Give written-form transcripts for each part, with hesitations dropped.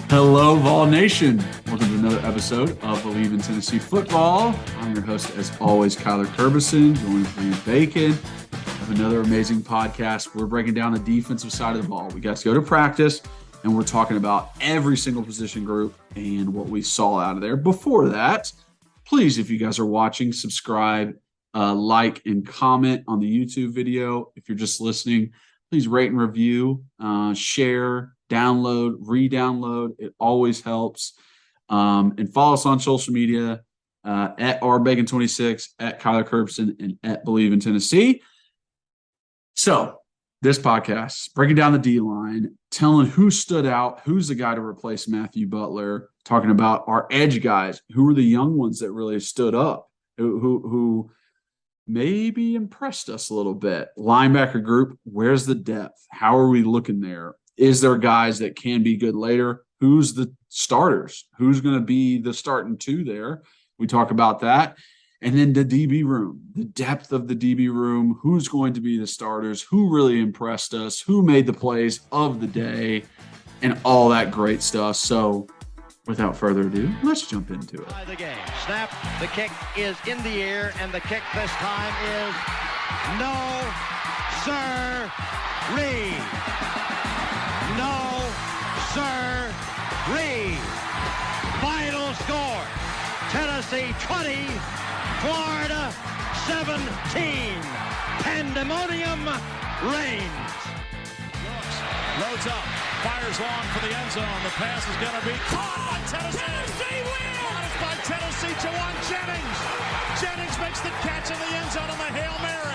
Hello, Vol Nation. Welcome to another episode of Believe in Tennessee Football. I'm your host, as always, Kyler Curbison, joined with Reed Bacon. We have another amazing podcast. We're breaking down the defensive side of the ball. We got to go to practice, and we're talking about every single position group and what we saw out of there. Before that, please, if you guys are watching, subscribe, like, and comment on the YouTube video. If you're just listening, please rate and review, share, download, re-download. It always helps. And follow us on social media at rbacon26, at Kyler Curbison, and at Believe in Tennessee. So this podcast, breaking down the D-line, telling who stood out, who's the guy to replace Matthew Butler, talking about our edge guys, who are the young ones that really stood up, who maybe impressed us a little bit. Linebacker group, where's the depth? How are we looking there? Is there guys that can be good later? Who's the starters? Who's going to be the starting two there? We talk about that. And then the DB room, the depth of the DB room, who's going to be the starters, who really impressed us, who made the plays of the day, and all that great stuff. So without further ado, let's jump into it. The game. Snap, the kick is in the air, and the kick this time is no, sir-ree. No, sir-ree. Final score, Tennessee 20, Florida 17. Pandemonium reigns. Loads up, fires long for the end zone. The pass is going to be caught by Tennessee. Tennessee wins! Caught it by Tennessee, Jawuan Jennings. Jennings makes the catch in the end zone on the Hail Mary.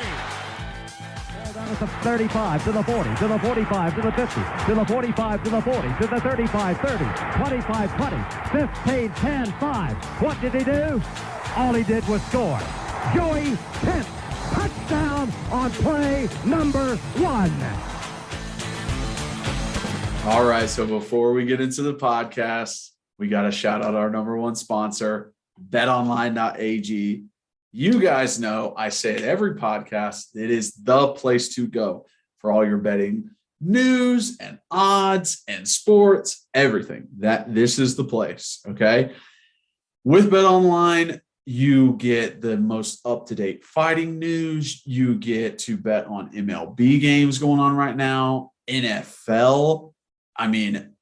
Down at the 35, to the 40, to the 45, to the 50, to the 45, to the 40, to the 35, 30, 25, 20, 15, 10, 5. What did he do? All he did was score. Joey Pence, touchdown on play number 1. All right, so before we get into the podcast, we got to shout out our number one sponsor, betonline.ag. You guys know I say it every podcast. It is the place to go for all your betting news and odds and sports, everything. This is the place, okay? With BetOnline, you get the most up-to-date fighting news. You get to bet on MLB games going on right now, NFL. I mean,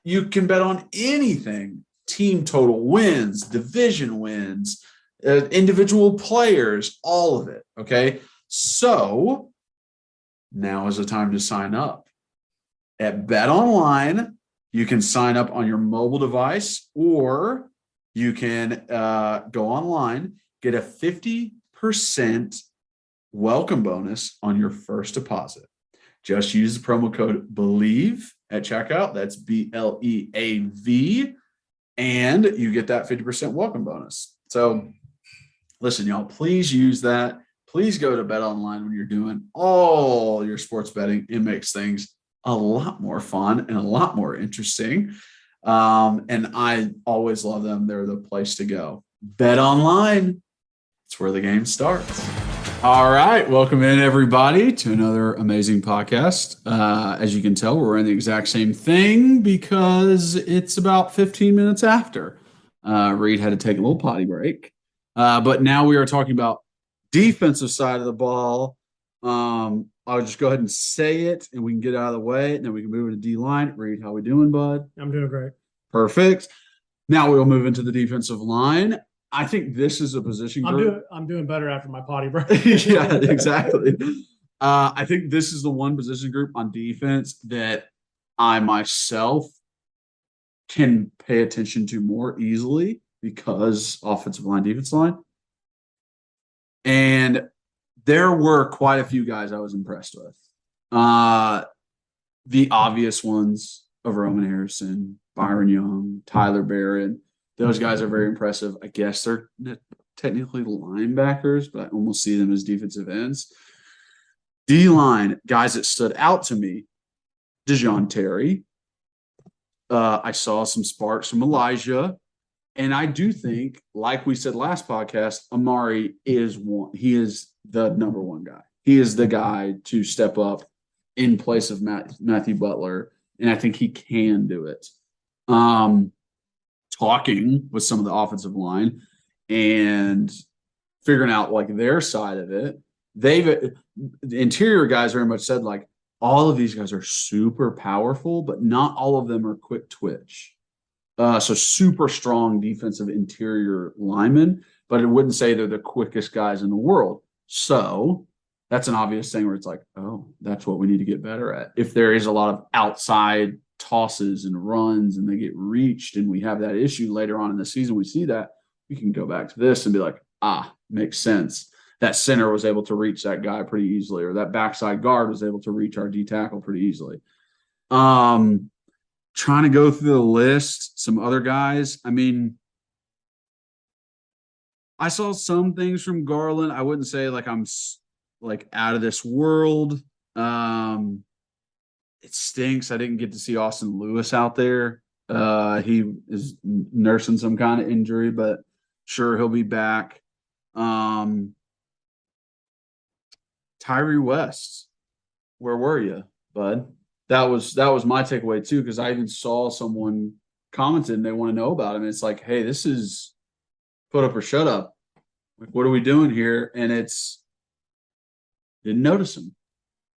you can bet on anything. Team total wins, division wins, individual players, all of it, okay? So now is the time to sign up. At BetOnline, you can sign up on your mobile device, or you can go online, get a 50% welcome bonus on your first deposit. Just use the promo code BELIEVE at checkout. That's BLEAV, and you get that 50% welcome bonus. So listen, y'all, please use that. Please go to BetOnline when you're doing all your sports betting. It makes things a lot more fun and a lot more interesting. And I always love them. They're the place to go. BetOnline, it's where the game starts. All right. Welcome in, everybody, to another amazing podcast. As you can tell, we're in the exact same thing because it's about 15 minutes after. Reed had to take a little potty break. But now we are talking about defensive side of the ball. I'll just go ahead and say it, and we can get out of the way, and then we can move into D-line. Reed, how we doing, bud? I'm doing great. Perfect. Now we'll move into the defensive line. I think this is a position group. I'm doing better after my potty break. Yeah, exactly. I think this is the one position group on defense that I myself can pay attention to more easily because offensive line, defensive line. And there were quite a few guys I was impressed with. The obvious ones of Roman Harrison, Byron Young, Tyler Barrett. Those guys are very impressive. I guess they're technically linebackers, but I almost see them as defensive ends. D-line, guys that stood out to me, Dejon Terry. I saw some sparks from Elijah. And I do think, like we said last podcast, Amari is one. He is the number one guy. He is the guy to step up in place of Matthew Butler, and I think he can do it. talking with some of the offensive line and figuring out like their side of it. The interior guys very much said like all of these guys are super powerful, but not all of them are quick twitch. So super strong defensive interior linemen, but it wouldn't say they're the quickest guys in the world. So that's an obvious thing where it's like, oh, that's what we need to get better at. If there is a lot of outside tosses and runs and they get reached and we have that issue later on in the season, we see that, we can go back to this and be like, makes sense. That center was able to reach that guy pretty easily, or that backside guard was able to reach our D tackle pretty easily. Trying to go through the list, some other guys. I mean, I saw some things from Garland. I wouldn't say like I'm like out of this world. It stinks. I didn't get to see Austin Lewis out there. He is nursing some kind of injury, but sure he'll be back. Tyree West, where were you, bud? That was my takeaway too, because I even saw someone commented and they want to know about him. And it's like, hey, this is put up or shut up. Like, what are we doing here? And didn't notice him.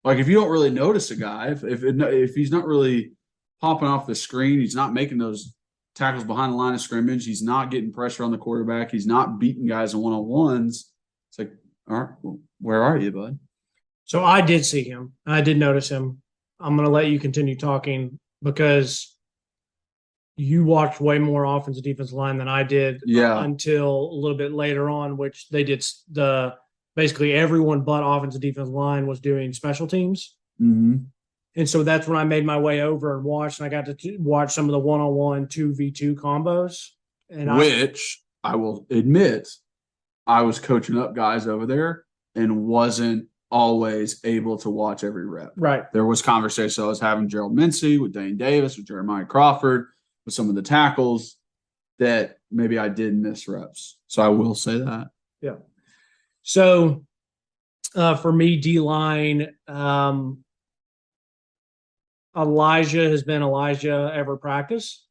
Like, if you don't really notice a guy, if he's not really popping off the screen, he's not making those tackles behind the line of scrimmage, he's not getting pressure on the quarterback, he's not beating guys in one-on-ones. It's like, all right, well, where are you, bud? So I did see him. I did notice him. I'm going to let you continue talking because you watched way more offensive defensive line than I did until a little bit later on, which they did basically everyone but offensive defensive line was doing special teams. Mm-hmm. And so that's when I made my way over and watched, and I got to watch some of the one-on-one 2v2 combos. And which I will admit, I was coaching up guys over there and wasn't always able to watch every rep. Right. There was conversation I was having Gerald Mincy with Dane Davis, with Jeremiah Crawford, with some of the tackles that maybe I did miss reps. So I will say that. Yeah. So for me, D-line, Elijah has been Elijah ever practice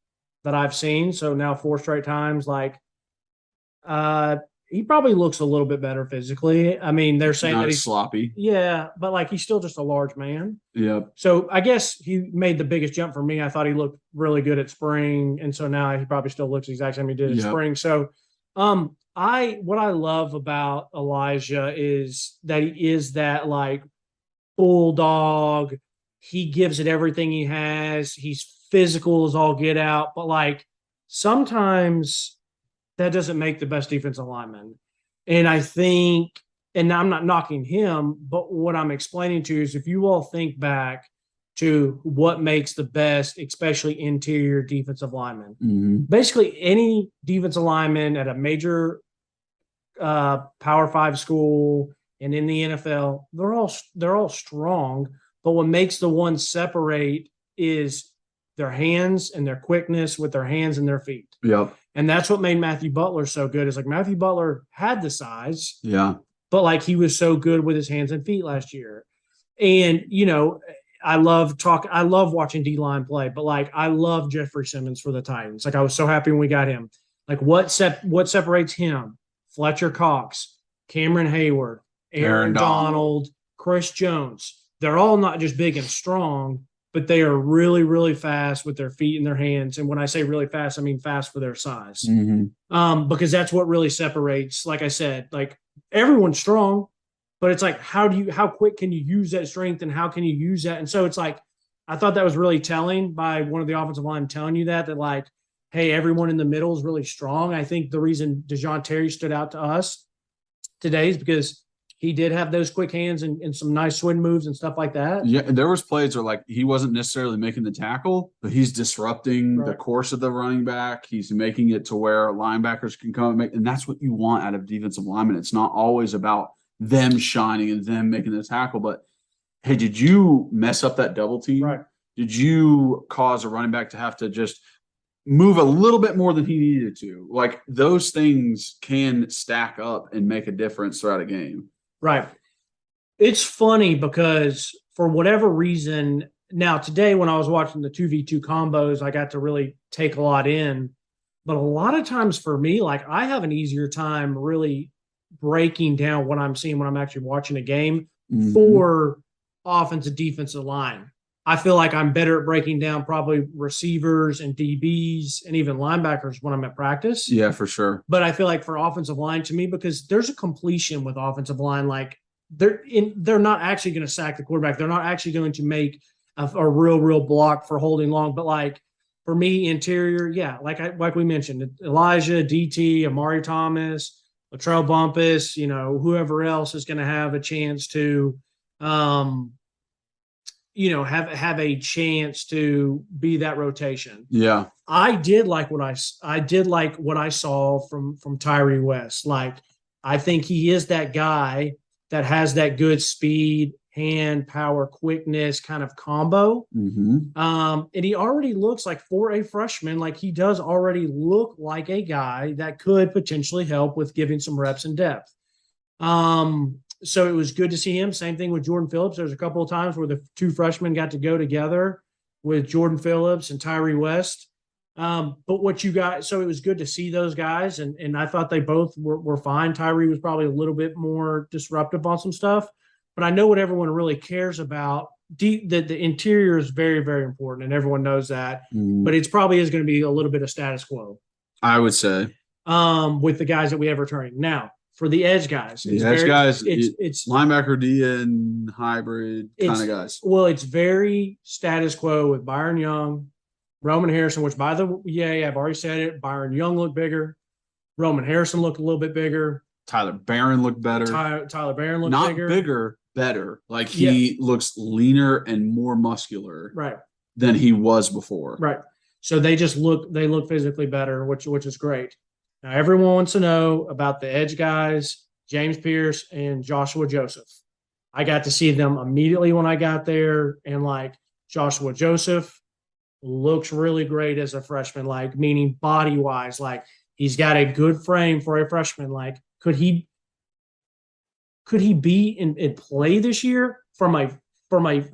that I've seen. So now 4 straight times, like he probably looks a little bit better physically. I mean, they're saying not that he's sloppy. Yeah, but like he's still just a large man. Yep. So I guess he made the biggest jump for me. I thought he looked really good at spring, and so now he probably still looks the exact same he did at spring. So what I love about Elijah is that he is that like bulldog. He gives it everything he has. He's physical as all get out, but like sometimes that doesn't make the best defensive lineman. And I think, and I'm not knocking him, but what I'm explaining to you is if you all think back to what makes the best, especially interior defensive lineman, basically any defensive lineman at a major Power 5 school and in the NFL, they're all strong. But what makes the ones separate is their hands and their quickness with their hands and their feet. Yep. And that's what made Matthew Butler so good. Is like Matthew Butler had the size, but like he was so good with his hands and feet last year. And you know, I love watching D-line play, but like I love Jeffrey Simmons for the Titans. Like I was so happy when we got him. Like what separates him? Fletcher Cox, Cameron Hayward, Aaron Donald, Chris Jones. They're all not just big and strong, but they are really, really fast with their feet and their hands. And when I say really fast, I mean fast for their size. Because that's what really separates, like I said, like everyone's strong, but it's like, how quick can you use that strength and how can you use that? And so it's like, I thought that was really telling by one of the offensive line telling you that like, hey, everyone in the middle is really strong. I think the reason DeJoun Terry stood out to us today is because he did have those quick hands and some nice swing moves and stuff like that. Yeah, there was plays where like he wasn't necessarily making the tackle, but he's disrupting the course of the running back. He's making it to where linebackers can come and make, and that's what you want out of defensive linemen. It's not always about them shining and them making the tackle, but hey, did you mess up that double team? Right. Did you cause a running back to have to just move a little bit more than he needed to? Like those things can stack up and make a difference throughout a game. Right. It's funny because for whatever reason, now today when I was watching the 2v2 combos, I got to really take a lot in. But a lot of times for me, like I have an easier time really breaking down what I'm seeing when I'm actually watching a game for offensive defensive line. I feel like I'm better at breaking down probably receivers and DBs and even linebackers when I'm at practice. Yeah, for sure. But I feel like for offensive line to me, because there's a completion with offensive line, like they're not actually going to sack the quarterback. They're not actually going to make a real block for holding long. But like for me, interior, yeah, like we mentioned, Elijah, DT, Amari Thomas, Latrell Bumpus, whoever else is going to have a chance to have a chance to be that rotation. Yeah. I did like what I saw from Tyree West. Like, I think he is that guy that has that good speed, hand, power, quickness kind of combo. And he already looks like, for a freshman, like he does already look like a guy that could potentially help with giving some reps and depth. So it was good to see him. Same thing with Jordan Phillips. There's a couple of times where the two freshmen got to go together with Jordan Phillips and Tyree West. But what you got, so it was good to see those guys. And I thought they both were fine. Tyree was probably a little bit more disruptive on some stuff, but I know what everyone really cares about. The interior is very, very important, and everyone knows that, but it's probably is going to be a little bit of status quo, I would say, with the guys that we have returning. Now, for the edge guys, it's linebacker, D, and hybrid kind of guys. Well, it's very status quo with Byron Young, Roman Harrison, which I've already said it. Byron Young looked bigger. Roman Harrison looked a little bit bigger. Tyler Barron looked better. Tyler Barron looked not bigger, better. Like he looks leaner and more muscular, right, than he was before. Right. So they look physically better, which is great. Now, everyone wants to know about the edge guys, James Pierce and Joshua Joseph. I got to see them immediately when I got there, and like Joshua Joseph looks really great as a freshman, like meaning body-wise, like he's got a good frame for a freshman. Like, could he be in play this year from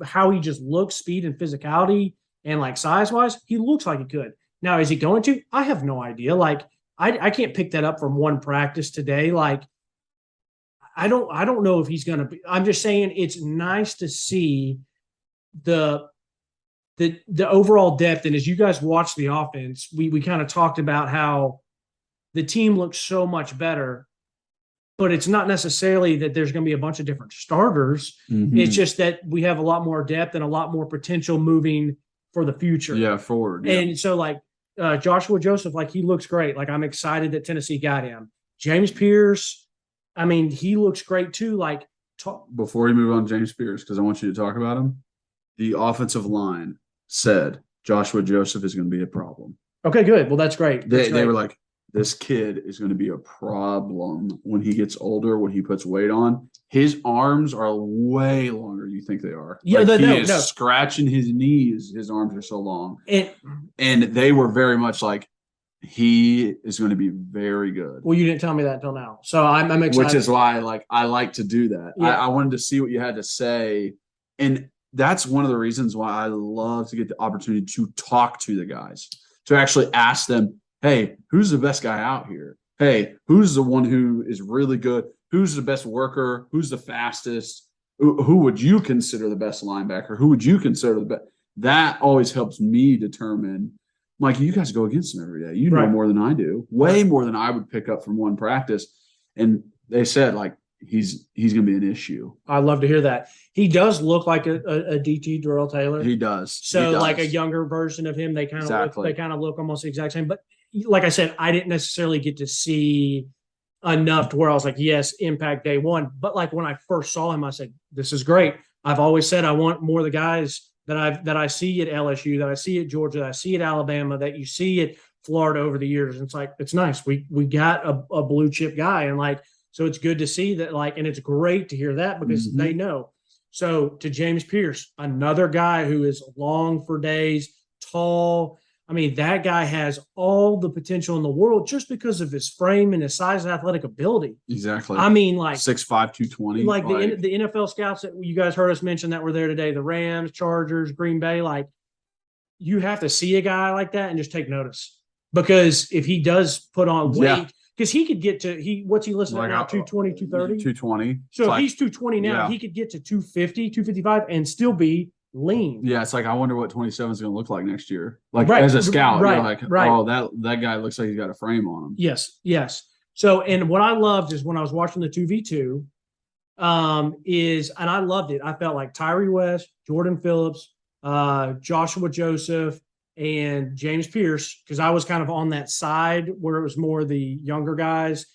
how he just looks, speed and physicality and like size-wise? He looks like he could. Now, is he going to? I have no idea. Like, I can't pick that up from one practice today. Like, I don't know if he's going to be. I'm just saying it's nice to see the overall depth. And as you guys watch the offense, we kind of talked about how the team looks so much better, but it's not necessarily that there's going to be a bunch of different starters. It's just that we have a lot more depth and a lot more potential moving for the future. Yeah, forward. Yeah. And so like Joshua Joseph, like he looks great. Like I'm excited that Tennessee got him. James Pierce, I mean, he looks great too. Like before you move on, James Pierce, because I want you to talk about him. The offensive line said Joshua Joseph is going to be a problem. Okay, good. Well, that's great. They were like, this kid is going to be a problem when he gets older, when he puts weight on. His arms are way longer than you think they are. Yeah, like he is scratching his knees. His arms are so long. And they were very much like, he is going to be very good. Well, you didn't tell me that until now. So I'm excited. Which is why I like to do that. Yeah. I wanted to see what you had to say. And that's one of the reasons why I love to get the opportunity to talk to the guys, to actually ask them, hey, who's the best guy out here? Hey, who's the one who is really good? Who's the best worker? Who's the fastest? Who would you consider the best linebacker? Who would you consider the best? That always helps me determine. Like, you guys go against him every day. You know more than I do, way more than I would pick up from one practice. And they said, like, he's going to be an issue. I'd love to hear that. He does look like a DT Darrell Taylor. He does. So like a younger version of him. They kind of look almost the exact same. But like I said, I didn't necessarily get to see enough to where I was like, yes, impact day one. But like when I first saw him, I said, this is great. I've always said I want more of the guys that I see at LSU, that I see at Georgia, that I see at Alabama, that you see at Florida over the years. And it's like, it's nice. We got a blue chip guy. And like, so it's good to see that, like, and it's great to hear that because they know. So to James Pierce, another guy who is long for days, tall, I mean, that guy has all the potential in the world just because of his frame and his size and athletic ability. Exactly. I mean, like 6'5", 220. Like the NFL scouts that you guys heard us mention that were there today, the Rams, Chargers, Green Bay, like you have to see a guy like that and just take notice. Because if he does put on weight, because he could get to what's he listed at now? 220, 230? 220. So if he's 220 now, he could get to 250, 255 and still be lean. Yeah, it's like I wonder what 27 is going to look like next year. Like as a scout, you're like, oh, that guy looks like he's got a frame on him. Yes. So, and what I loved is when I was watching the 2v2, and I loved it. I felt like Tyree West, Jordan Phillips, Joshua Joseph, and James Pierce, because I was kind of on that side where it was more the younger guys.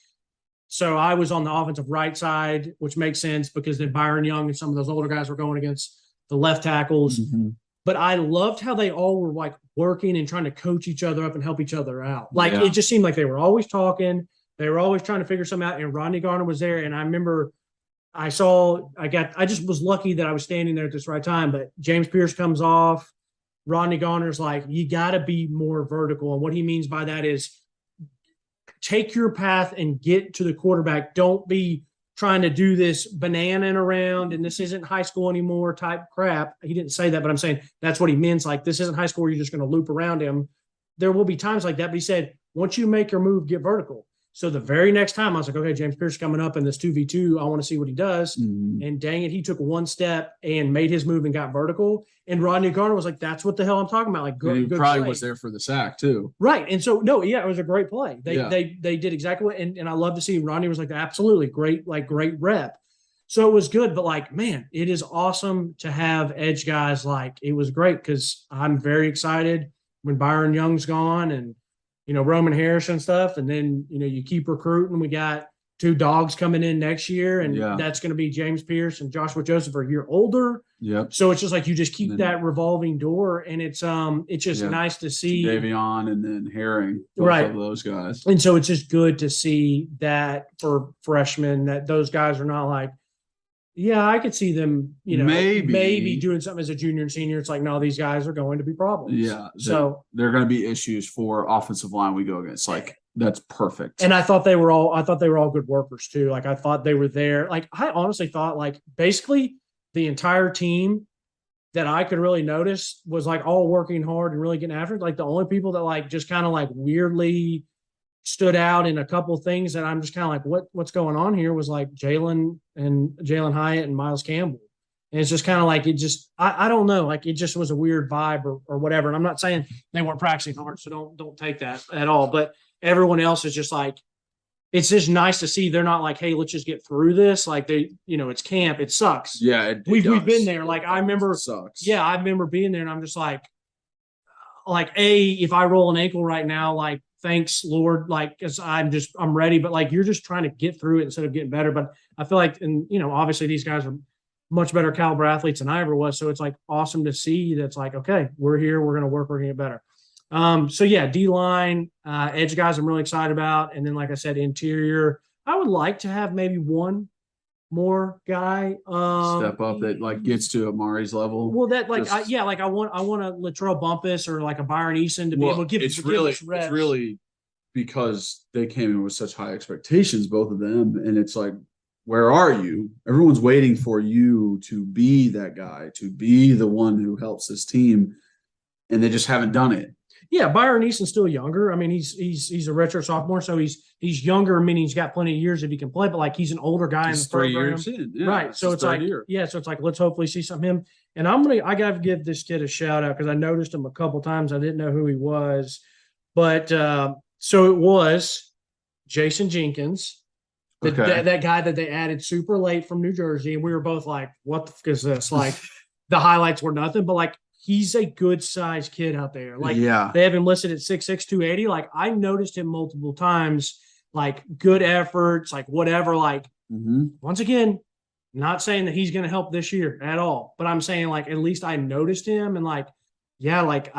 So I was on the offensive right side, which makes sense because then Byron Young and some of those older guys were going against the left tackles. Mm-hmm. But I loved how they all were like working and trying to coach each other up and help each other out. Like it just seemed like they were always talking. They were always trying to figure something out. And Rodney Garner was there. And I remember I just was lucky that I was standing there at this right time. But James Pierce comes off. Rodney Garner's like, you got to be more vertical. And what he means by that is take your path and get to the quarterback. Don't be trying to do this bananing around and this isn't high school anymore type crap. He didn't say that, but I'm saying that's what he means. Like, this isn't high school where you're just going to loop around him. There will be times like that, but he said, once you make your move, get vertical. So the very next time I was like, okay, James Pierce coming up in this 2v2. I want to see what he does. Mm-hmm. And dang it, he took one step and made his move and got vertical. And Rodney Garner was like, that's what the hell I'm talking about. Like, good, he good probably play. was there for the sack too. Right. And so, no, yeah, it was a great play. They did exactly what, and I love to see Rodney was like, absolutely great, like great rep. So it was good, but like, man, it is awesome to have edge guys. Like, it was great because I'm very excited when Byron Young's gone and, you know, Roman Harris and stuff. And then, you know, you keep recruiting. We got 2 dogs coming in next year, and that's going to be James Pierce and Joshua Joseph are a year older. Yep. So it's just like you just keep that revolving door, and it's just nice to see Davion and then Herring, both of those guys. And so it's just good to see that for freshmen that those guys are not like, yeah, I could see them, you know, maybe doing something as a junior and senior. It's like, no, these guys are going to be problems. Yeah. So they're going to be issues for offensive line we go against. Like, that's perfect. And I thought they were all good workers too. Like, I thought they were there. Like, I honestly thought like basically the entire team that I could really notice was like all working hard and really getting after it. Like, the only people that like just kind of like weirdly stood out in a couple of things that I'm just kind of like, what's going on here was like Jalen Hyatt and Miles Campbell. And it's just kind of like, it just, I don't know, like it just was a weird vibe or whatever. And I'm not saying they weren't practicing hard, so don't take that at all. But everyone else is just like, it's just nice to see they're not like, hey, let's just get through this. Like, they, you know, it's camp. It sucks. Yeah. We've been there. Like, I remember, it sucks. Yeah. I remember being there and I'm just like, if I roll an ankle right now, like, thanks Lord, like, cause I'm ready, but like, you're just trying to get through it instead of getting better. But I feel like, and you know, obviously these guys are much better caliber athletes than I ever was. So it's like awesome to see that's like, okay, we're here, we're going to work, we're going to get better. So yeah, D-line, edge guys I'm really excited about. And then, like I said, interior, I would like to have maybe one more guy step up that like gets to Amari's level. Well, that like I want a Latrell Bumpus or like a Byron Eason to be able to give it's really because they came in with such high expectations, both of them, and it's like, where are you? Everyone's waiting for you to be that guy, to be the one who helps this team, and they just haven't done it. Yeah, Byron Eason's still younger. I mean, he's a redshirt sophomore, so he's younger, meaning he's got plenty of years if he can play. But like, he's an older guy in the 3 years in, right? So it's like, so it's like, let's hopefully see some of him. And I got to give this kid a shout out because I noticed him a couple times. I didn't know who he was, but so it was Jason Jenkins, that guy that they added super late from New Jersey, and we were both like, what the fuck is this? Like, the highlights were nothing, but like, he's a good sized kid out there. Like, they have him listed at 6'6", 280. Like, I noticed him multiple times, like good efforts, like whatever. Like, once again, not saying that he's going to help this year at all, but I'm saying like, at least I noticed him and like, yeah, like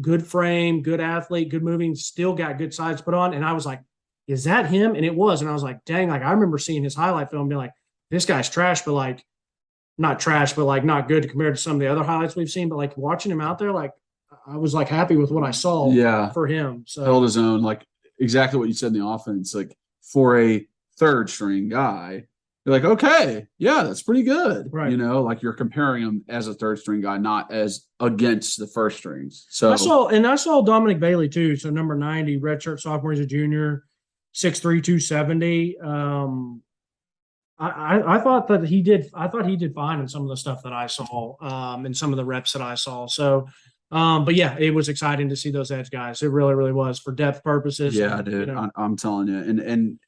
good frame, good athlete, good moving, still got good size put on. And I was like, is that him? And it was. And I was like, dang, like I remember seeing his highlight film and being like, this guy's trash, but like, not trash, but like not good compared to some of the other highlights we've seen. But like watching him out there, like I was like happy with what I saw for him. So held his own, like exactly what you said in the offense. Like for a third string guy, you're like, okay, yeah, that's pretty good. Right. Like you're comparing him as a third string guy, not as against the first strings. So I saw Dominic Bailey too. So number 90, redshirt sophomore, he's a junior, 6'3", 270. I thought that he did. I thought he did fine in some of the stuff that I saw, and some of the reps that I saw. So, but yeah, it was exciting to see those edge guys. It really, really was for depth purposes. Yeah, dude, I'm telling you, and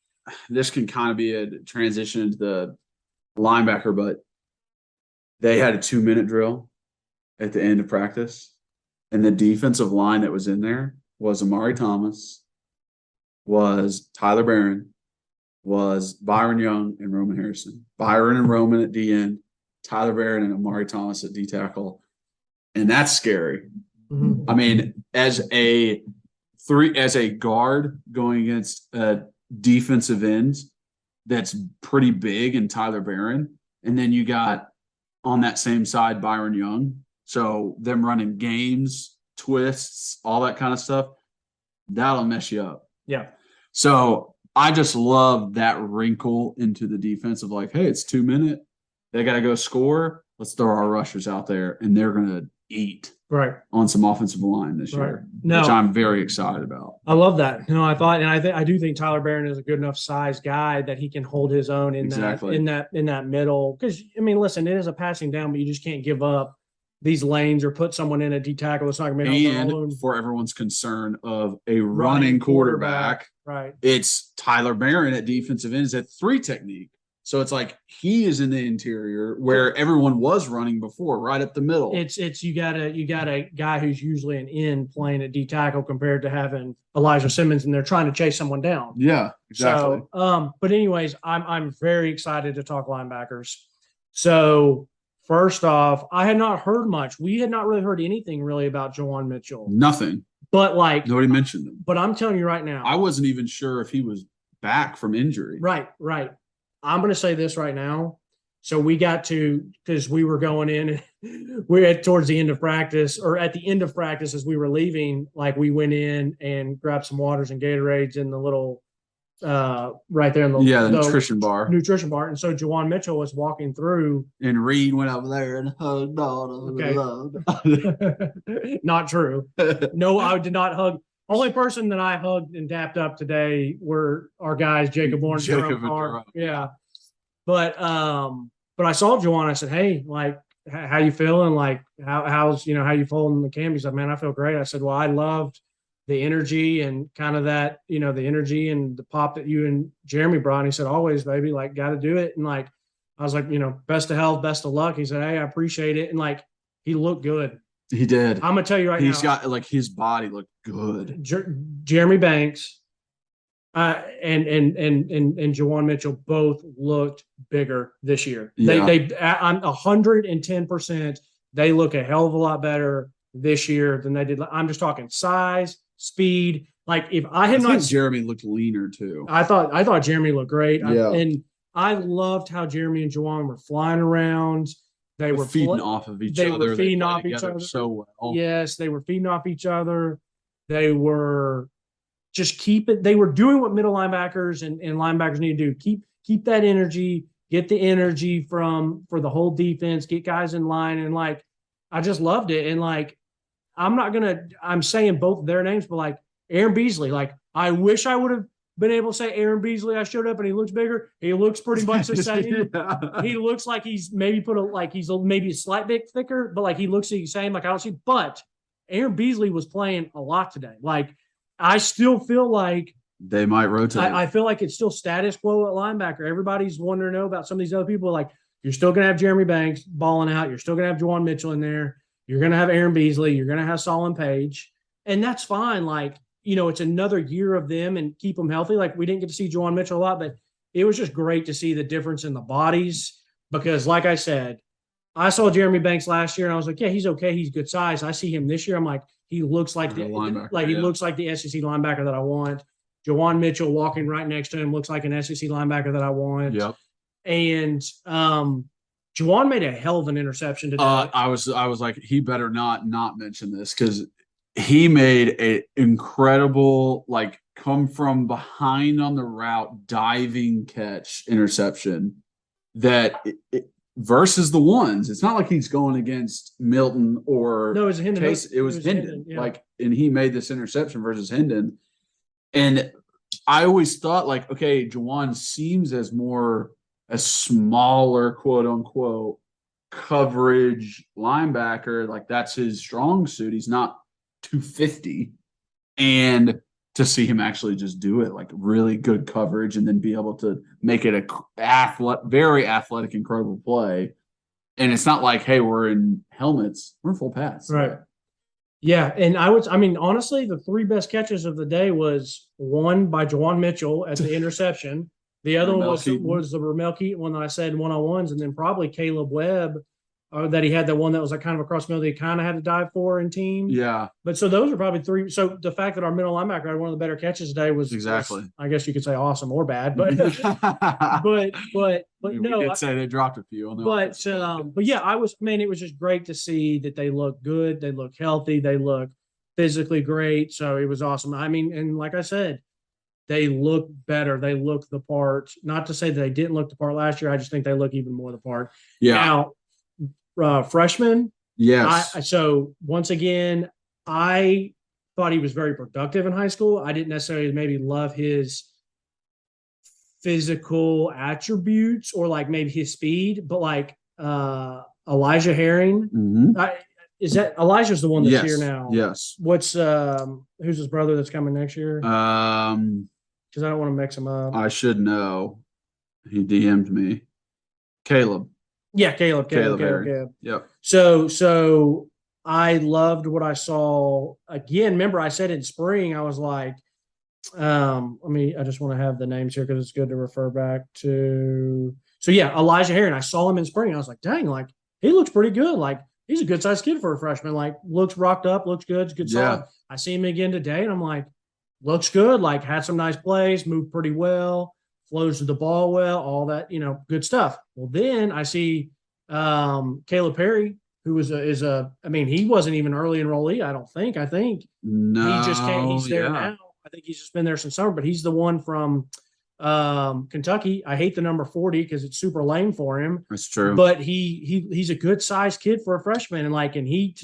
this can kind of be a transition into the linebacker, but they had a 2-minute drill at the end of practice, and the defensive line that was in there was Amari Thomas, was Tyler Barron, was Byron Young and Roman Harrison. Byron and Roman at D end, Tyler Barron and Amari Thomas at D tackle. And that's scary. Mm-hmm. I mean, as a guard going against a defensive end that's pretty big and Tyler Barron, and then you got on that same side Byron Young. So them running games, twists, all that kind of stuff, that'll mess you up. Yeah. So I just love that wrinkle into the defense of like, hey, it's 2 minutes. They got to go score. Let's throw our rushers out there, and they're going to eat on some offensive line this year, which I'm very excited about. I love that. I do think Tyler Barron is a good enough size guy that he can hold his own in that middle. Because I mean, listen, it is a passing down, but you just can't give up these lanes or put someone in a D tackle. It's not going to be and for everyone's concern of a running quarterback, right? It's Tyler Barron at defensive end is at 3 technique. So it's like he is in the interior where everyone was running before, right up the middle. It's you got a guy who's usually an end playing at D tackle compared to having Elijah Simmons and they're trying to chase someone down. Yeah, exactly. So, but anyways, I'm very excited to talk linebackers. So first off, I had not heard much. We had not really heard anything really about Jawuan Mitchell. Nothing. But like nobody mentioned him. But I'm telling you right now, I wasn't even sure if he was back from injury. Right. I'm going to say this right now. So we got to, because we were going in, we're at towards the end of practice, or at the end of practice as we were leaving, like we went in and grabbed some waters and Gatorades in the little, right there in the nutrition bar. And so Jawuan Mitchell was walking through. And Reed went over there and hugged on him. Not true. No, I did not hug. Only person that I hugged and dapped up today were our guys, Jacob Warren, Jerome Carr. Yeah. But I saw Jawuan. I said, hey, like, how you feeling? Like, how's how you folding the cam? He said, man, I feel great. I said, well, I loved the energy and kind of that, the energy and the pop that you and Jeremy brought. And he said, always, baby, like, got to do it. And like, I was like, best of health, best of luck. He said, hey, I appreciate it. And like, he looked good. He did. I'm gonna tell you right now. He's got like his body looked good. Jeremy Banks, and Jawuan Mitchell both looked bigger this year. Yeah. I'm 110%. They look a hell of a lot better this year than they did. I'm just talking size, speed. Like if I had not, Jeremy looked leaner too. I thought Jeremy looked great. Yeah. And I loved how Jeremy and Jawuan were flying around. They were feeding off of each other. They were feeding off each other so well. Yes, they were feeding off each other. They were just they were doing what middle linebackers and linebackers need to do. Keep that energy, get the energy for the whole defense, get guys in line. And like, I just loved it. And like, I'm saying both of their names, but like Aaron Beasley, like I wish I would have been able to say Aaron Beasley. I showed up and he looks bigger. He looks pretty much the same. Yeah. He looks like he's maybe he's maybe a slight bit thicker, but like he looks the same. Like I don't see, but Aaron Beasley was playing a lot today. Like I still feel like they might rotate. I feel like it's still status quo at linebacker. Everybody's wanting to know about some of these other people. Like you're still going to have Jeremy Banks balling out. You're still going to have Jawuan Mitchell in there. You're going to have Aaron Beasley. You're going to have Solon Page, and that's fine. Like, it's another year of them and keep them healthy. Like we didn't get to see Jawuan Mitchell a lot, but it was just great to see the difference in the bodies because like I said, I saw Jeremy Banks last year and I was like, yeah, he's okay. He's good size. I see him this year. I'm like, he looks like he looks like the SEC linebacker that I want. Jawuan Mitchell walking right next to him looks like an SEC linebacker that I want. Yep. And Jawuan made a hell of an interception today. I was like, he better not mention this because he made an incredible, like, come from behind on the route, diving catch interception that versus the ones. It's not like he's going against Milton or No, it was Hendon. Case. It was Hendon. Yeah. Like, and he made this interception versus Hendon. And I always thought, like, okay, Jawuan seems as more a smaller, quote unquote, coverage linebacker. Like, that's his strong suit. He's not 250. And to see him actually just do it, like, really good coverage, and then be able to make it a very athletic, incredible play. And it's not like, hey, we're in helmets, we're in full pads. Right. Yeah. And honestly, the three best catches of the day was one by Jawuan Mitchell at the interception. The other one was the Ramel Keaton one that I said one-on-ones, and then probably Caleb Webb, that he had the one that was like kind of across the middle that he kind of had to dive for in team. Yeah. But so those are probably three. So the fact that our middle linebacker had one of the better catches today was I guess you could say awesome or bad, but but no, we did say they dropped a few on the but yeah, it was just great to see that they look good, they look healthy, they look physically great. So it was awesome. I mean, and like I said, they look better. They look the part. Not to say that they didn't look the part last year. I just think they look even more the part. Yeah. Now, freshman. Yes. So once again, I thought he was very productive in high school. I didn't necessarily maybe love his physical attributes or like maybe his speed, but like Elijah Herring. Mm-hmm. Is that Elijah's the one that's here now? Yes. What's who's his brother that's coming next year? Because I don't want to mix him up. I should know. He DM'd me. Caleb. Yeah, Caleb. Yep. So I loved what I saw. Again, remember I said in spring, I was like, I just want to have the names here because it's good to refer back to. So yeah, Elijah Herring. I saw him in spring. I was like, dang, like he looks pretty good. Like he's a good sized kid for a freshman. Like looks rocked up, looks good, solid. I see him again today, and I'm like, looks good. Like had some nice plays, moved pretty well. Flows to the ball well, all that, good stuff. Well, then I see Caleb Perry, who he wasn't even early enrollee, I don't think. I think he just came. He's there now. I think he's just been there since summer, but he's the one from Kentucky. I hate the number 40 because it's super lame for him. That's true. But he's a good sized kid for a freshman, and he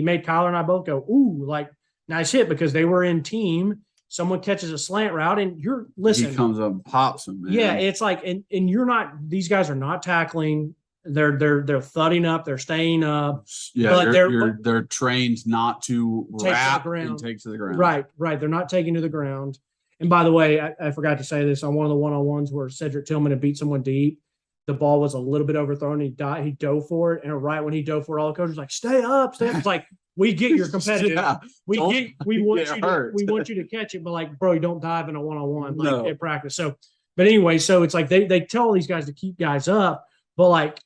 made Kyler and I both go, ooh, like nice hit because they were in team. Someone catches a slant route and he comes up and pops him, man. Yeah, it's like, and you're not, these guys are not tackling. They're thudding up, they're staying up. Yeah, but they're trained not to wrap and take to the ground. Right. They're not taking to the ground. And by the way, I forgot to say this on one of the one-on-ones where Cedric Tillman had beat someone deep. The ball was a little bit overthrown. He dove for it. And right when he dove for it, all the coaches were like, stay up. It's like, we get you're competitive. We want you to catch it, but like, bro, you don't dive in a one-on-one at practice. So, but anyway, so it's like they tell these guys to keep guys up, but like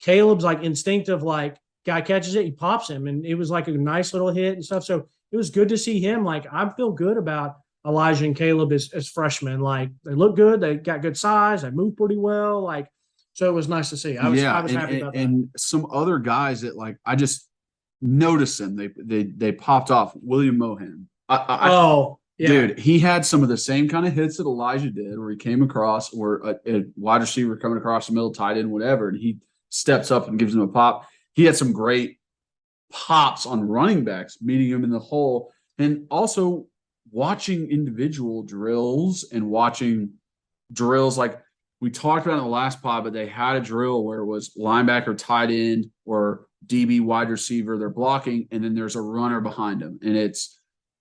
Caleb's like instinctive, like guy catches it, he pops him, and it was like a nice little hit and stuff. So it was good to see him. Like I feel good about Elijah and Caleb as freshmen. Like they look good, they got good size, they move pretty well. Like so, it was nice to see. I was happy about that. And some other guys that like I just. Notice them. They popped off. William Mohan. Dude, he had some of the same kind of hits that Elijah did, where he came across, or a wide receiver coming across the middle, tight end, whatever, and he steps up and gives him a pop. He had some great pops on running backs, meeting him in the hole, and also watching individual drills and watching drills like we talked about in the last pod, but they had a drill where it was linebacker, tight end, or DB wide receiver. They're blocking, and then there's a runner behind them, and it's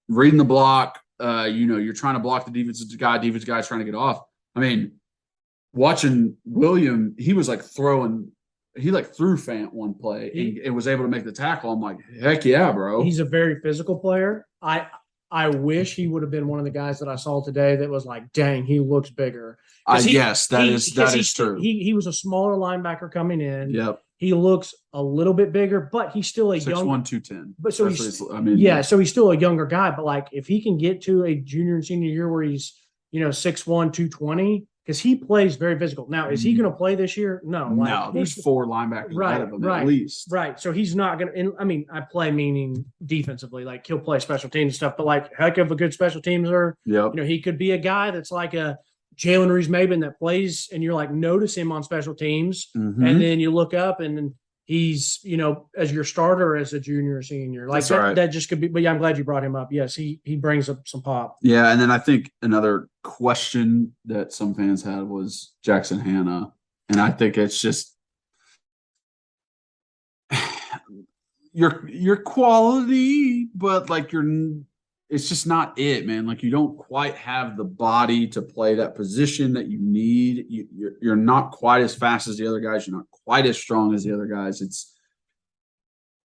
reading the block. You're trying to block the defensive guy's trying to get off. I mean, watching William, he was like threw Fant one play and was able to make the tackle. I'm like, heck yeah, bro. He's a very physical player. I wish he would have been one of the guys that I saw today that was like, dang, he looks bigger. Yes, that is true. He was a smaller linebacker coming in. Yep. He looks a little bit bigger, but he's still a 6'1", young 210. But so so he's still a younger guy. But like if he can get to a junior and senior year where he's 6'1", 220, because he plays very physical. Now, is he going to play this year? No. No, there's 4 linebackers ahead of him at least. Right. So he's not going to – I mean, I play meaning defensively. Like, he'll play special teams and stuff, but, like, heck of a good special teamser. Yep. You know, he could be a guy that's like a Jalen Reeves-Maben that plays and you're like, notice him on special teams. Mm-hmm. And then you look up and he's, you know, as your starter as a junior or senior. Like that just could be, but yeah, I'm glad you brought him up. Yes, he brings up some pop. Yeah, and then I think another question that some fans had was Jackson Hanna. And I think it's just your quality, but like it's just not it, man. Like you don't quite have the body to play that position that you need. You're not quite as fast as the other guys. You're not quite as strong as the other guys.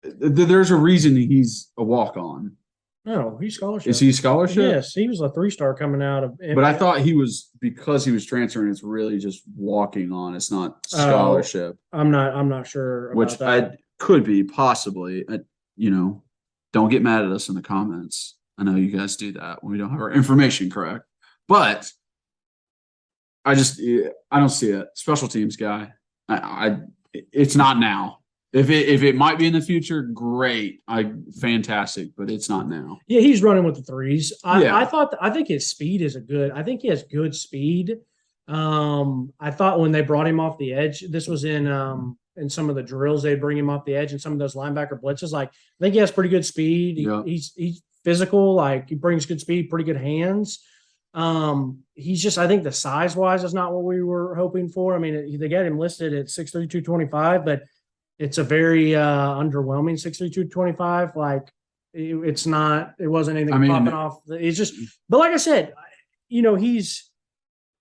There's a reason he's a walk-on. No, he's scholarship. Is he scholarship? Yes, he was a 3-star coming out of. But I thought he was, because he was transferring, it's really just walking on. It's not scholarship. I'm not sure about which that. I could be possibly. Don't get mad at us in the comments. I know you guys do that when we don't have our information correct, but I don't see it. Special teams guy. It's not now. If it might be in the future, great. Fantastic, but it's not now. Yeah, he's running with the threes. I think his speed is I think he has good speed. I thought when they brought him off the edge, this was in some of the drills, they'd bring him off the edge and some of those linebacker blitzes. Like, I think he has pretty good speed. He's physical, like he brings good speed, pretty good hands. He's just, I think the size wise is not what we were hoping for. I mean, they got him listed at 6'3", 225, but it's a very underwhelming 6'3", 225. Like it wasn't anything popping off. It's just, but like I said, he's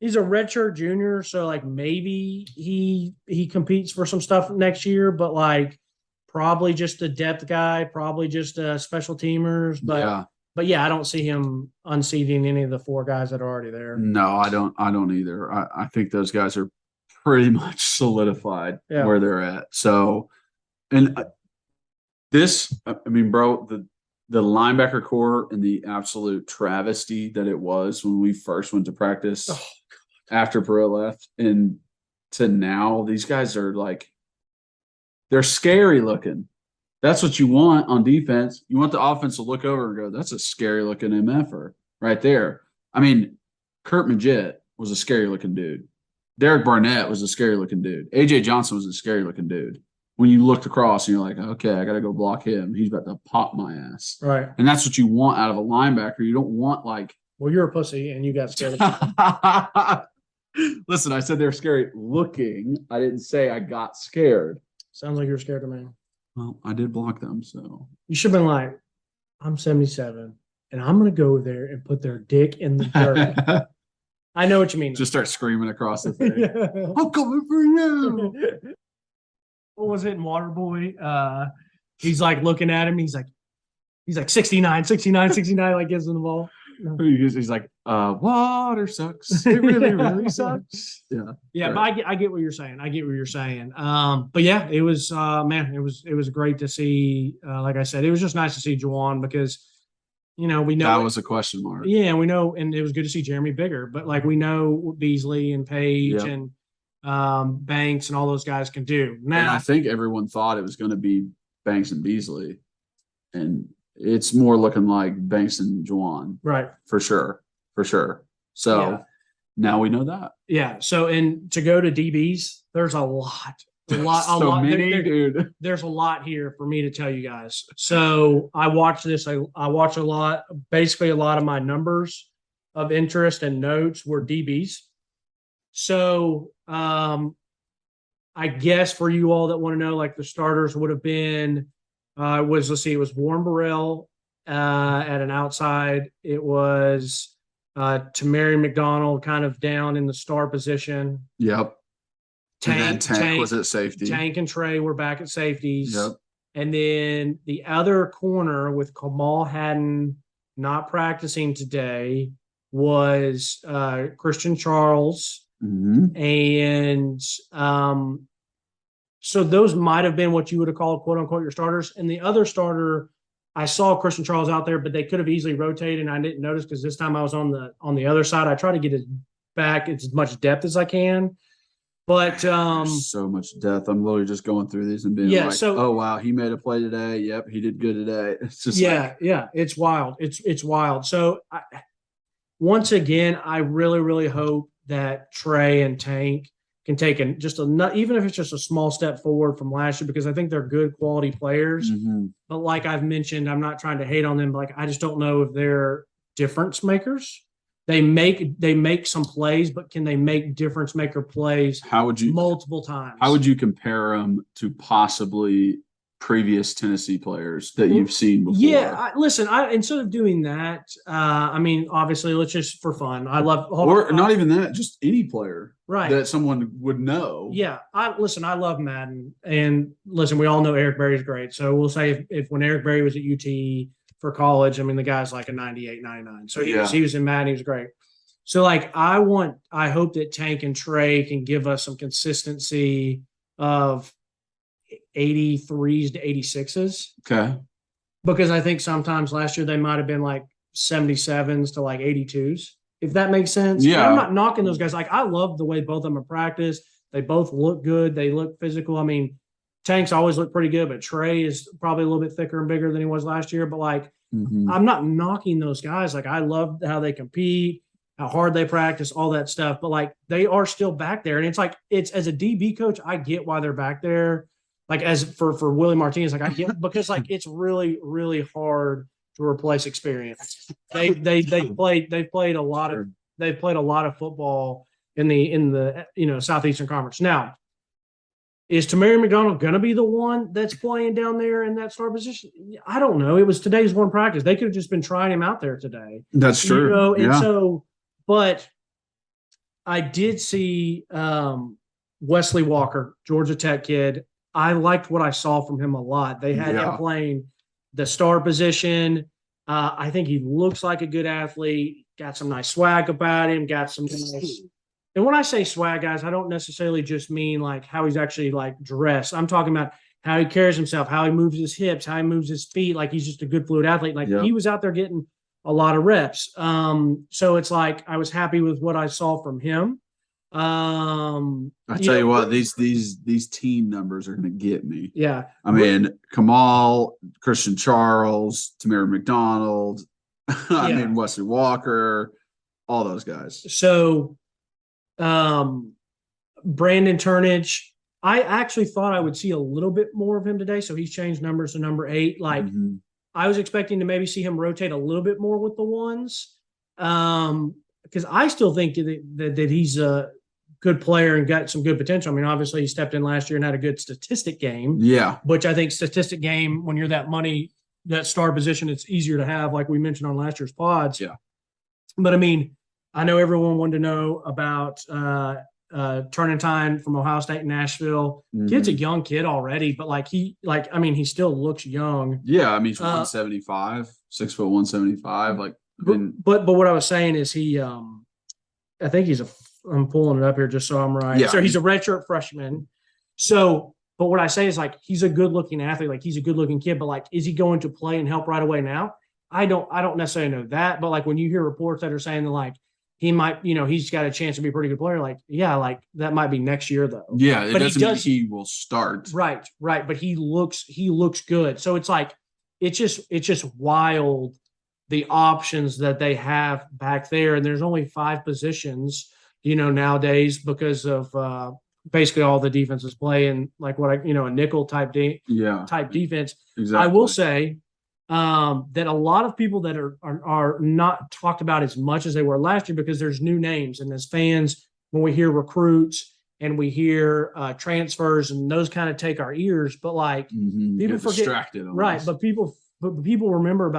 a redshirt junior, so like maybe he competes for some stuff next year, but like probably just a depth guy, probably just special teamers. But yeah, I don't see him unseating any of the 4 guys that are already there. No, I don't either. I think those guys are pretty much solidified where they're at. So, and bro, the linebacker core and the absolute travesty that it was when we first went to practice after Perot left, and to now, these guys are like, they're scary looking. That's what you want on defense. You want the offense to look over and go, that's a scary looking MFer right there. I mean, Kurt Magette was a scary looking dude. Derek Barnett was a scary looking dude. AJ Johnson was a scary looking dude. When you looked across and you're like, okay, I got to go block him. He's about to pop my ass. Right. And that's what you want out of a linebacker. You don't want like. Well, you're a pussy and you got scared. Listen, I said they're scary looking. I didn't say I got scared. Sounds like you're scared of me. Well, I did block them, so. You should have been like, I'm 77, and I'm going to go there and put their dick in the dirt. I know what you mean. Just start screaming across the thing. I'm coming for you. What was it in Waterboy? He's like looking at him. He's like 69, like gives him the ball. No. He's like, water sucks. It really, really sucks. Yeah. But I get what you're saying. But yeah, it was, it was great to see. Like I said, it was just nice to see Jawuan because, we know that was a question mark. Yeah, we know, and it was good to see Jeremy Bigger. But like we know Beasley and Page and Banks and all those guys can do. Now, and I think everyone thought it was going to be Banks and Beasley, and it's more looking like Banks and Jawuan. Right. For sure. So now we know that. Yeah. So, and to go to DBs, there's a lot. Dude. There's a lot here for me to tell you guys. So I watch this. I watch a lot. Basically, a lot of my numbers of interest and notes were DBs. So I guess for you all that want to know, like the starters would have been it was Warren Burrell at an outside. It was Tamari McDonald kind of down in the star position. Yep. Tank was at safety. Tank and Trey were back at safeties. Yep. And then the other corner with Kamal Haddon not practicing today was Christian Charles. Mm-hmm. And so those might have been what you would have called, quote unquote, your starters. And the other starter, I saw Christian Charles out there, but they could have easily rotated, and I didn't notice because this time I was on the other side. I tried to get as back as much depth as I can. But so much depth. I'm literally just going through these and being oh wow, he made a play today. Yep, he did good today. It's just it's wild. It's wild. So once again, I really, really hope that Trey and Tank can take even if it's just a small step forward from last year, because I think they're good quality players. Mm-hmm. But like I've mentioned, I'm not trying to hate on them. But I just don't know if they're difference makers. They make some plays, but can they make difference maker plays multiple times? How would you compare them to possibly previous Tennessee players that you've seen before? Yeah, instead of doing that, obviously, let's just for fun. Not even that, just any player, right, that someone would know. Yeah, I love Madden, and we all know Eric Berry's great. So we'll say if when Eric Berry was at UT for college, the guy's like a 98, 99. So he was in Madden, he was great. So I hope that Tank and Trey can give us some consistency of 83s to 86s. Okay. Because I think sometimes last year they might have been like 77s to like 82s, if that makes sense. Yeah. And I'm not knocking those guys. I love the way both of them are practiced. They both look good. They look physical. Tank's always looked pretty good, but Trey is probably a little bit thicker and bigger than he was last year. But I'm not knocking those guys. I love how they compete, how hard they practice, all that stuff. But they are still back there. And it's as a DB coach, I get why they're back there. As for Willie Martinez, I get because it's really, really hard to replace experience. They've played a lot of football in the Southeastern Conference. Now, is Tamari McDonald going to be the one that's playing down there in that star position? I don't know. It was today's one practice. They could have just been trying him out there today. That's true. And so, but I did see Wesley Walker, Georgia Tech kid. I liked what I saw from him a lot. They had him playing the star position. I think he looks like a good athlete, got some nice swag about him, got some nice. And when I say swag, guys, I don't necessarily just mean how he's actually dressed. I'm talking about how he carries himself, how he moves his hips, how he moves his feet. He's just a good fluid athlete. He was out there getting a lot of reps. So it's I was happy with what I saw from him. I tell you what, these team numbers are going to get me. Yeah. Kamal, Christian Charles, Tamari McDonald, Wesley Walker, all those guys. So, Brandon Turnage, I actually thought I would see a little bit more of him today. So he's changed numbers to number 8. I was expecting to maybe see him rotate a little bit more with the ones. Because I still think that he's a good player and got some good potential. Obviously he stepped in last year and had a good statistic game. Yeah. Which I think statistic game, when you're that money, that star position, it's easier to have, like we mentioned on last year's pods. Yeah. But I know everyone wanted to know about Turning Time from Ohio State and Nashville. Mm-hmm. Kid's a young kid already, but he still looks young. Yeah, he's 175, 6 foot 175. But what I was saying is I think I'm pulling it up here just so I'm right. Yeah. So he's a redshirt freshman. So, but what I say is he's a good looking athlete, he's a good looking kid, but is he going to play and help right away now? I don't necessarily know that, but when you hear reports that are saying that he might, he's got a chance to be a pretty good player. That might be next year though. Yeah, it doesn't mean he will start. Right. But he looks good. So it's just wild the options that they have back there, and there's only 5 positions, nowadays because of basically all the defenses play in a nickel type defense. Exactly. I will say that a lot of people that are not talked about as much as they were last year because there's new names, and as fans, when we hear recruits and we hear transfers and those kind of take our ears, but people forget distracted, right? But people remember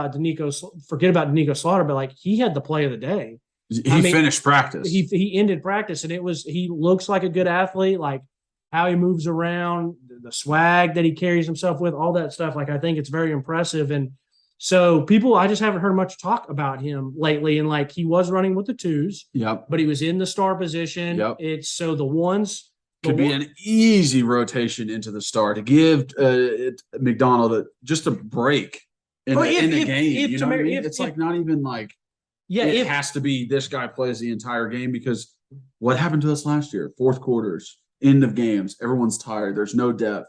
forget about Danico Slaughter, but he had the play of the day. He finished practice. He ended practice, and he looks like a good athlete. How he moves around, the swag that he carries himself with, all that stuff. I think it's very impressive. And so I just haven't heard much talk about him lately. And he was running with the 2s, yep, but he was in the star position. Yep. It's so the ones could be an easy rotation into the star to give McDonald just a break in the game. You know what I mean? It's not even it has to be this guy plays the entire game, because what happened to us last year? Fourth quarters, end of games, everyone's tired. There's no depth.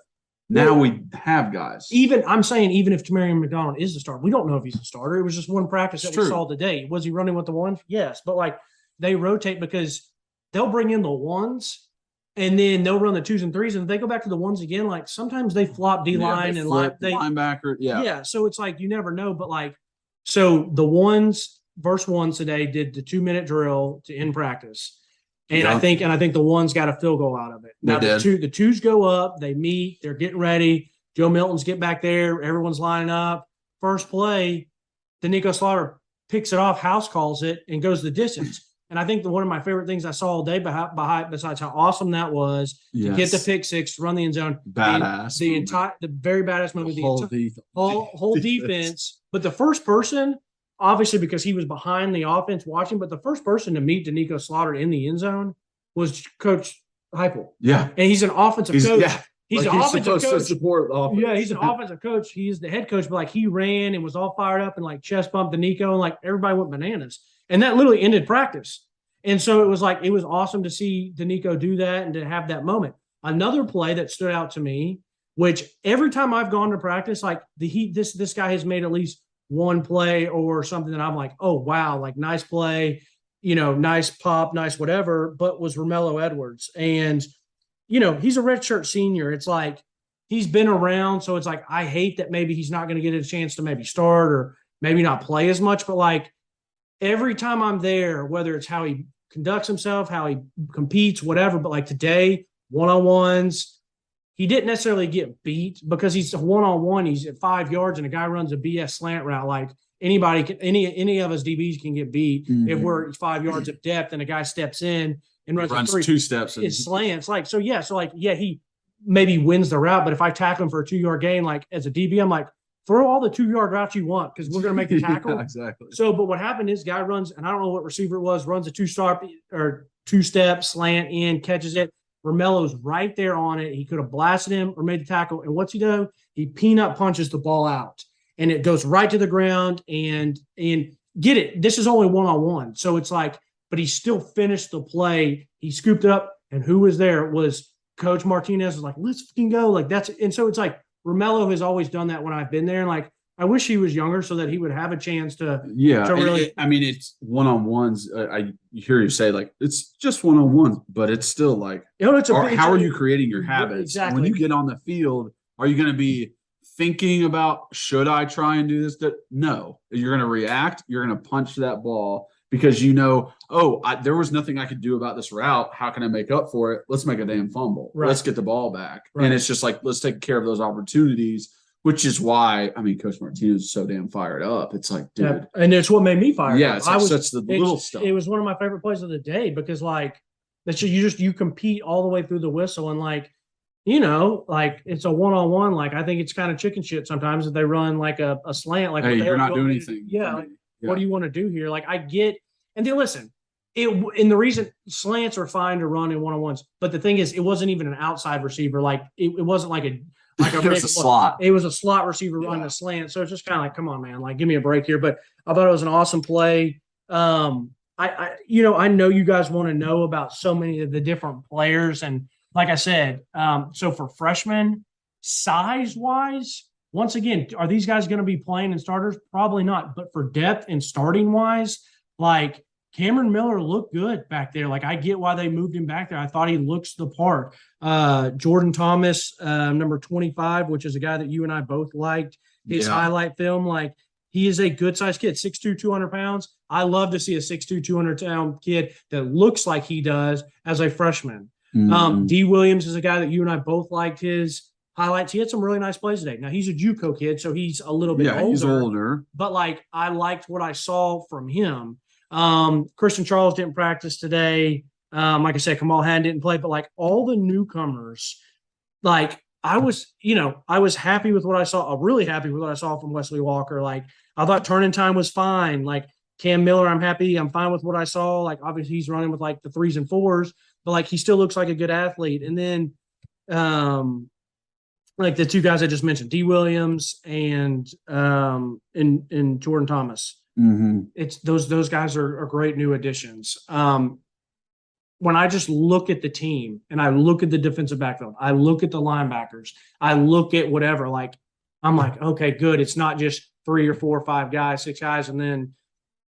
Now we have guys. I'm saying even if Tamarion McDonald is the starter, we don't know if he's a starter. It was just one practice that we saw today. Was he running with the ones? Yes. But like they rotate because they'll bring in the ones and then they'll run the 2s and 3s. And if they go back to the ones again, like sometimes they flop D-line and linebacker. Yeah. Yeah. So it's like you never know. But like, so the ones versus ones today did the 2-minute drill to end practice. And I think the ones got a field goal out of it. Now the twos go up, they meet, they're getting ready. Joe Milton's get back there, everyone's lining up. First play, Danico Slaughter picks it off, house calls it, and goes the distance. And I think one of my favorite things I saw all day, besides how awesome that was, to get the pick six, run the end zone, badass, the very badass movie, the whole defense. But the first person. Obviously, because he was behind the offense watching, but the first person to meet Danico Slaughter in the end zone was Coach Heupel. Yeah. And he's an offensive coach. Yeah. He's an offensive coach. To support the offense. Yeah, he's an offensive coach. He is the head coach, but like he ran and was all fired up and like chest bumped Danico and like everybody went bananas. And that literally ended practice. And so it was awesome to see Danico do that and to have that moment. Another play that stood out to me, which every time I've gone to practice, like this guy has made at least one play or something that I'm like, oh, wow, like nice play, nice pop, nice whatever, but was Romello Edwards. And, he's a redshirt senior. It's like he's been around. So it's like I hate that maybe he's not going to get a chance to maybe start or maybe not play as much. But like every time I'm there, whether it's how he conducts himself, how he competes, whatever, but like today, one-on-ones, he didn't necessarily get beat because he's one-on-one. He's at 5 yards and a guy runs a BS slant route. Like anybody can, any of us DBs can get beat if we're 5 yards of depth and a guy steps in and runs 2 steps. It slants. He maybe wins the route, but if I tackle him for a 2-yard gain, like as a DB, I'm like, throw all the 2-yard routes you want because we're going to make the tackle. Yeah, exactly. So, but what happened is guy runs, and I don't know what receiver it was, runs a 2-step slant in, catches it. Romello's right there on it. He could have blasted him or made the tackle. And what's he do? He peanut punches the ball out. And it goes right to the ground and get it. This is only one-on-one. So it's like, but he still finished the play. He scooped it up. And who was there? It was Coach Martinez was like, let's fucking go. Like that's – and so it's like Romello has always done that when I've been there. And like I wish he was younger so that he would have a chance to really. It's one-on-ones. I hear you say like it's just one-on-ones, but it's still like how are you creating your habits? Exactly. When you get on the field, are you going to be thinking about should I try and do this? No, you're going to react. You're going to punch that ball because there was nothing I could do about this route. How can I make up for it? Let's make a damn fumble. Right. Let's get the ball back. Right. And it's just like let's take care of those opportunities. Which is why, Coach Martinez is so damn fired up. It's like, dude. Yeah, and it's what made me fired up. It's such the little stuff. It was one of my favorite plays of the day because, like, that you compete all the way through the whistle. And, like, like it's a one-on-one. Like, I think it's kind of chicken shit sometimes that they run, like, a slant. Like, hey, you're not doing anything. What do you want to do here? Like, I get – and then, listen, and the reason slants are fine to run in one-on-ones, but the thing is it wasn't even an outside receiver. Like, it wasn't like a – it was a slot. It was a slot receiver running a slant. So it's just kind of like, come on, man, like give me a break here. But I thought it was an awesome play. I know you guys want to know about so many of the different players. And like I said, so for freshmen, size-wise, once again, are these guys going to be playing in starters? Probably not. But for depth and starting-wise, like Cameron Miller looked good back there. Like I get why they moved him back there. I thought he looks the part. Jordan Thomas, number 25, which is a guy that you and I both liked. His highlight film, like he is a good-sized kid, 6'2", 200 pounds. I love to see a 6'2", 200-pound kid that looks like he does as a freshman. D. Williams is a guy that you and I both liked his highlights. He had some really nice plays today. Now, he's a JUCO kid, so he's a little bit older. Yeah, he's older. But, like, I liked what I saw from him. Christian Charles didn't practice today. Like I said, Kamal Hadden didn't play, but like all the newcomers, like I was happy with what I saw. Really happy with what I saw from Wesley Walker. Like I thought turning time was fine. Like Cam Miller, I'm happy. I'm fine with what I saw. Like obviously he's running with like the 3s and 4s, but like he still looks like a good athlete. And then, like the two guys I just mentioned, D. Williams and Jordan Thomas. Mm-hmm. It's those guys are great new additions. when I just look at the team and I look at the defensive backfield, I look at the linebackers, I look at whatever, like, I'm like, okay, good. It's not just 3 or 4 or 5 guys, 6 guys, and then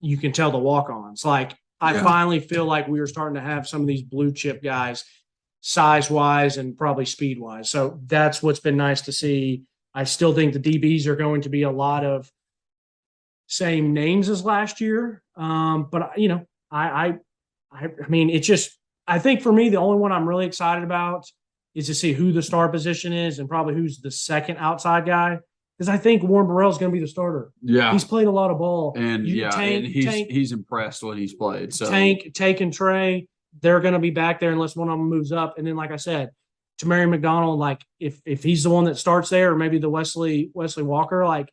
you can tell the walk-ons. Like, I finally feel like we are starting to have some of these blue chip guys size-wise and probably speed-wise. So that's what's been nice to see. I still think the DBs are going to be a lot of same names as last year. But, you know, I mean, it's just – I think for me, the only one I'm really excited about is to see who the star position is and probably who's the second outside guy. Because I think Warren Burrell is going to be the starter. Yeah. He's played a lot of ball. And, he's impressed what he's played. So Tank and Trey, they're going to be back there unless one of them moves up. And then, like I said, Tamari McDonald, like, if he's the one that starts there, or maybe the Wesley Walker, like,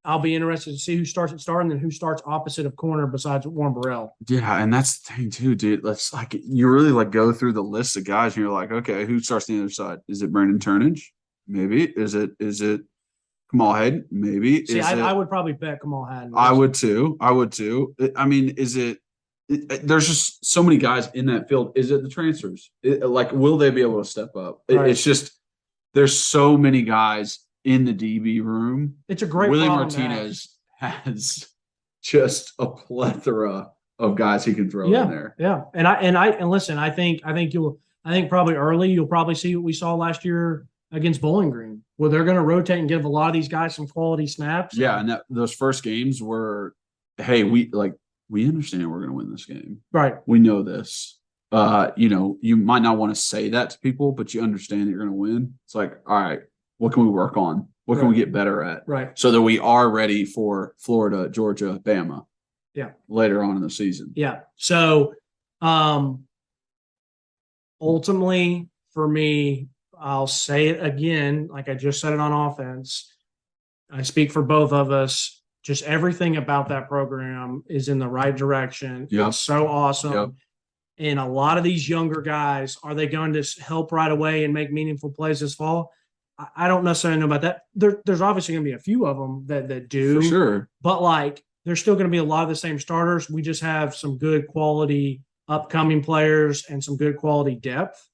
I'll be interested to see who starts at star and then who starts opposite of corner besides Warren Burrell. Yeah, and that's the thing too, dude. Let's like you really like go through the list of guys and you're like, okay, who starts on the other side? Is it Brandon Turnage? Maybe. Is it Kamal Hayden? Maybe. See, I would probably bet Kamal Hayden. I would too. I mean, is it there's just so many guys in that field. Is it the transfers? Like, will they be able to step up? Right. It's just there's so many guys in the DB room. It's a great Willie problem Martinez has just a plethora of guys he can throw in there. Yeah. And listen, I think probably early you'll probably see what we saw last year against Bowling Green, where they're going to rotate and give a lot of these guys some quality snaps. Yeah, and those first games were, hey, we understand we're going to win this game. Right. We know this. You know, you might not want to say that to people, but you understand that you're going to win. It's like, all right, what can we work on? What can we get better at? Right. So that we are ready for Florida, Georgia, Bama. Yeah. Later on in the season. Yeah. So ultimately for me, I'll say it again, like I just said it on offense. I speak for both of us. Just everything about that program is in the right direction. Yep. It's so awesome. Yep. And a lot of these younger guys, are they going to help right away and make meaningful plays this fall? I don't necessarily know about that. There's obviously going to be a few of them that do. For sure. But, like, there's still going to be a lot of the same starters. We just have some good quality upcoming players and some good quality depth.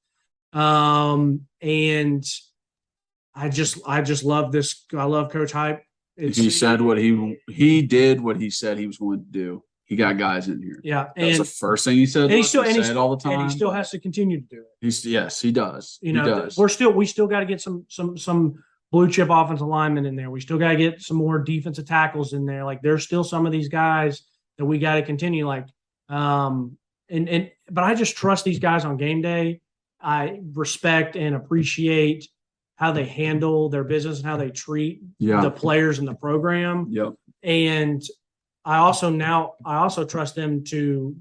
And I just love this. I love Coach Hype. He said what he did what he said he was going to do. He got guys in here. Yeah, that's the first thing he said. And he still all the time. And he still has to continue to do it. Yes, he does. You know, we still got to get some blue chip offensive linemen in there. We still got to get some more defensive tackles in there. Like, there's still some of these guys that we got to continue. Like, but I just trust these guys on game day. I respect and appreciate how they handle their business and how they treat the players in the program. Yep. And I also trust them to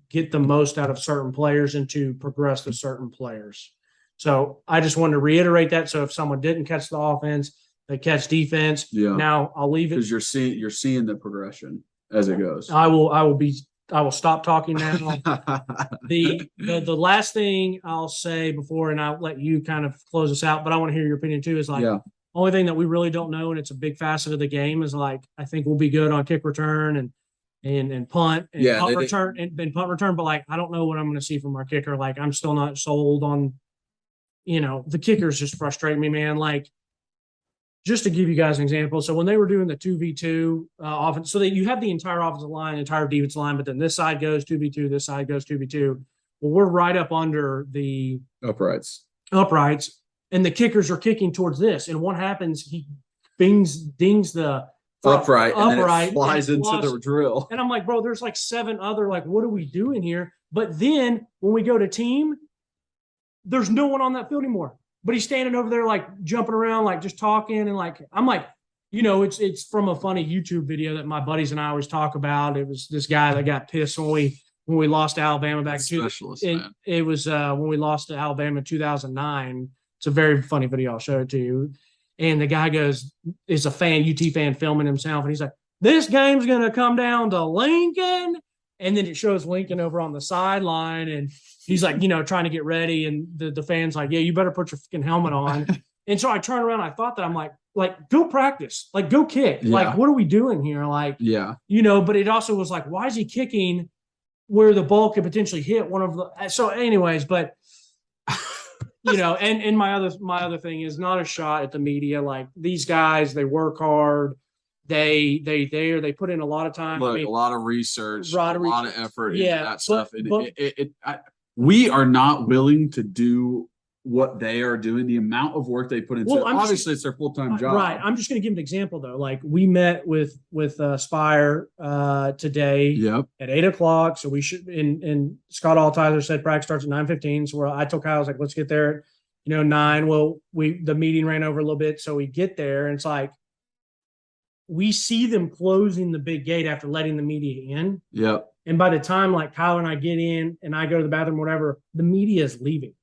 get the most out of certain players and to progress to certain players. So I just wanted to reiterate that. So if someone didn't catch the offense, they catch defense. Yeah. Now I'll leave it because you're seeing the progression as it goes. I will stop talking now. The last thing I'll say before, and I'll let you kind of close us out, but I want to hear your opinion too, is like, only thing that we really don't know, and it's a big facet of the game, is like, I think we'll be good on kick return and punt and punt return and punt return, but like, I don't know what I'm going to see from our kicker. Like, I'm still not sold on, the kickers just frustrate me, man. Like, just to give you guys an example, so when they were doing the 2v2 offense, so that you have the entire offensive line, entire defensive line, but then this side goes 2v2, this side goes 2v2. Well, we're right up under the uprights, and the kickers are kicking towards this. And what happens? He dings the upright, and then it flies into the drill. And I'm like, bro, there's like 7 other, like, what are we doing here? But then when we go to team, there's no one on that field anymore. But he's standing over there, like, jumping around, like, just talking. And, like, I'm like, it's from a funny YouTube video that my buddies and I always talk about. It was this guy that got pissed when we lost to Alabama back in it was when we lost to Alabama in 2009. It's a very funny video. I'll show it to you. And the guy is a UT fan filming himself. And he's like, this game's going to come down to Lincoln. And then it shows Lincoln over on the sideline. And he's like, trying to get ready. And the fan's like, yeah, you better put your freaking helmet on. And so I turned around. I thought that I'm like, go practice, like, go kick. Yeah. Like, what are we doing here? Like, but it also was like, why is he kicking where the ball could potentially hit one of the. So, anyways, but and my other thing is not a shot at the media. Like these guys, they work hard. They put in a lot of time. Look, a lot of research, a lot of effort into that stuff. We are not willing to do what they are doing, the amount of work they put into it. Obviously, it's their full-time job. Right. I'm just going to give an example, though. Like, we met with Spire today at 8:00. So we should – and Scott Altizer said practice starts at 9:15. So I told Kyle, I was like, let's get there at 9. Well, the meeting ran over a little bit. So we get there, and it's like we see them closing the big gate after letting the media in. Yep. And by the time, like, Kyle and I get in and I go to the bathroom, whatever, the media is leaving.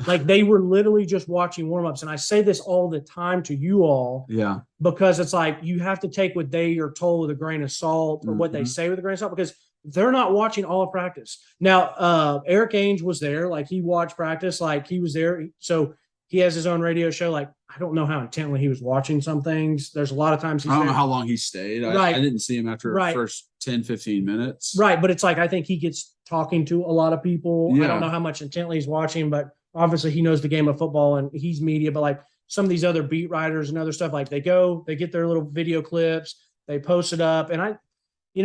Like they were literally just watching warm-ups. And I say this all the time to you all. Yeah. Because it's like you have to take what they are told with a grain of salt or what they say with a grain of salt because they're not watching all of practice. Now, Eric Ainge was there. Like he watched practice. Like he was there. So he has his own radio show. Like I don't know how intently he was watching some things. There's a lot of times I don't know how long he stayed. I didn't see him after the first 10, 15 minutes. Right. But it's like I think he gets talking to a lot of people. Yeah. I don't know how much intently he's watching, but obviously he knows the game of football and he's media, but like some of these other beat writers and other stuff, like they get their little video clips, they post it up. And a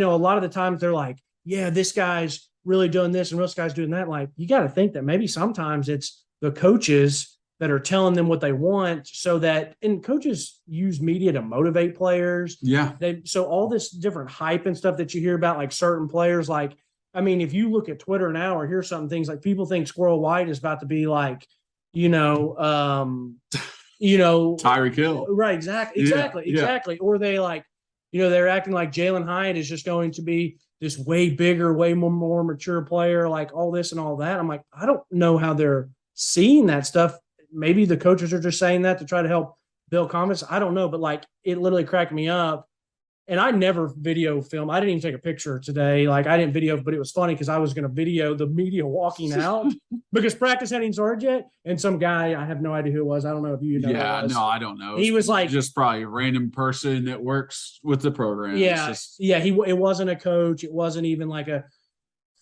lot of the times they're like, yeah, this guy's really doing this and this guy's doing that. Like you got to think that maybe sometimes it's the coaches that are telling them what they want and coaches use media to motivate players. Yeah. So all this different hype and stuff that you hear about like certain players, like, I mean, if you look at Twitter now or hear some things like people think Squirrel White is about to be like, Tyreek Hill. Right. Exactly. Or they like, they're acting like Jalen Hyatt is just going to be this way bigger, way more mature player, like all this and all that. I'm like, I don't know how they're seeing that stuff. Maybe the coaches are just saying that to try to help build confidence. I don't know, but like it literally cracked me up. And I never video film. I didn't even take a picture today. Like I didn't video, but it was funny because I was going to video the media walking out because practice hadn't started yet. And some guy, I have no idea who it was. I don't know if you know. Yeah, no, I don't know. He was like just probably a random person that works with the program. Yeah, it wasn't a coach. It wasn't even like a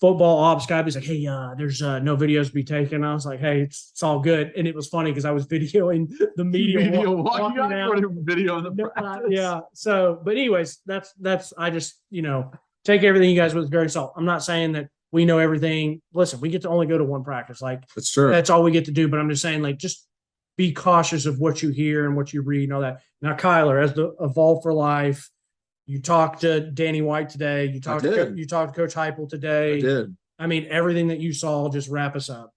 football ops guy. He's like, hey, there's no videos to be taken. I was like, hey, it's all good. And it was funny because I was videoing the media walking out. Video in the practice. Yeah. So, but anyways, that's I just, take everything you guys with a grain of salt. I'm not saying that we know everything. Listen, we get to only go to one practice. Like that's true. That's all we get to do. But I'm just saying, like, just be cautious of what you hear and what you read and all that. Now, Kyler, as the Evolve for Life, you talked to Danny White today. You talked to Coach Heupel today. I did. I mean, everything that you saw, just wrap us up.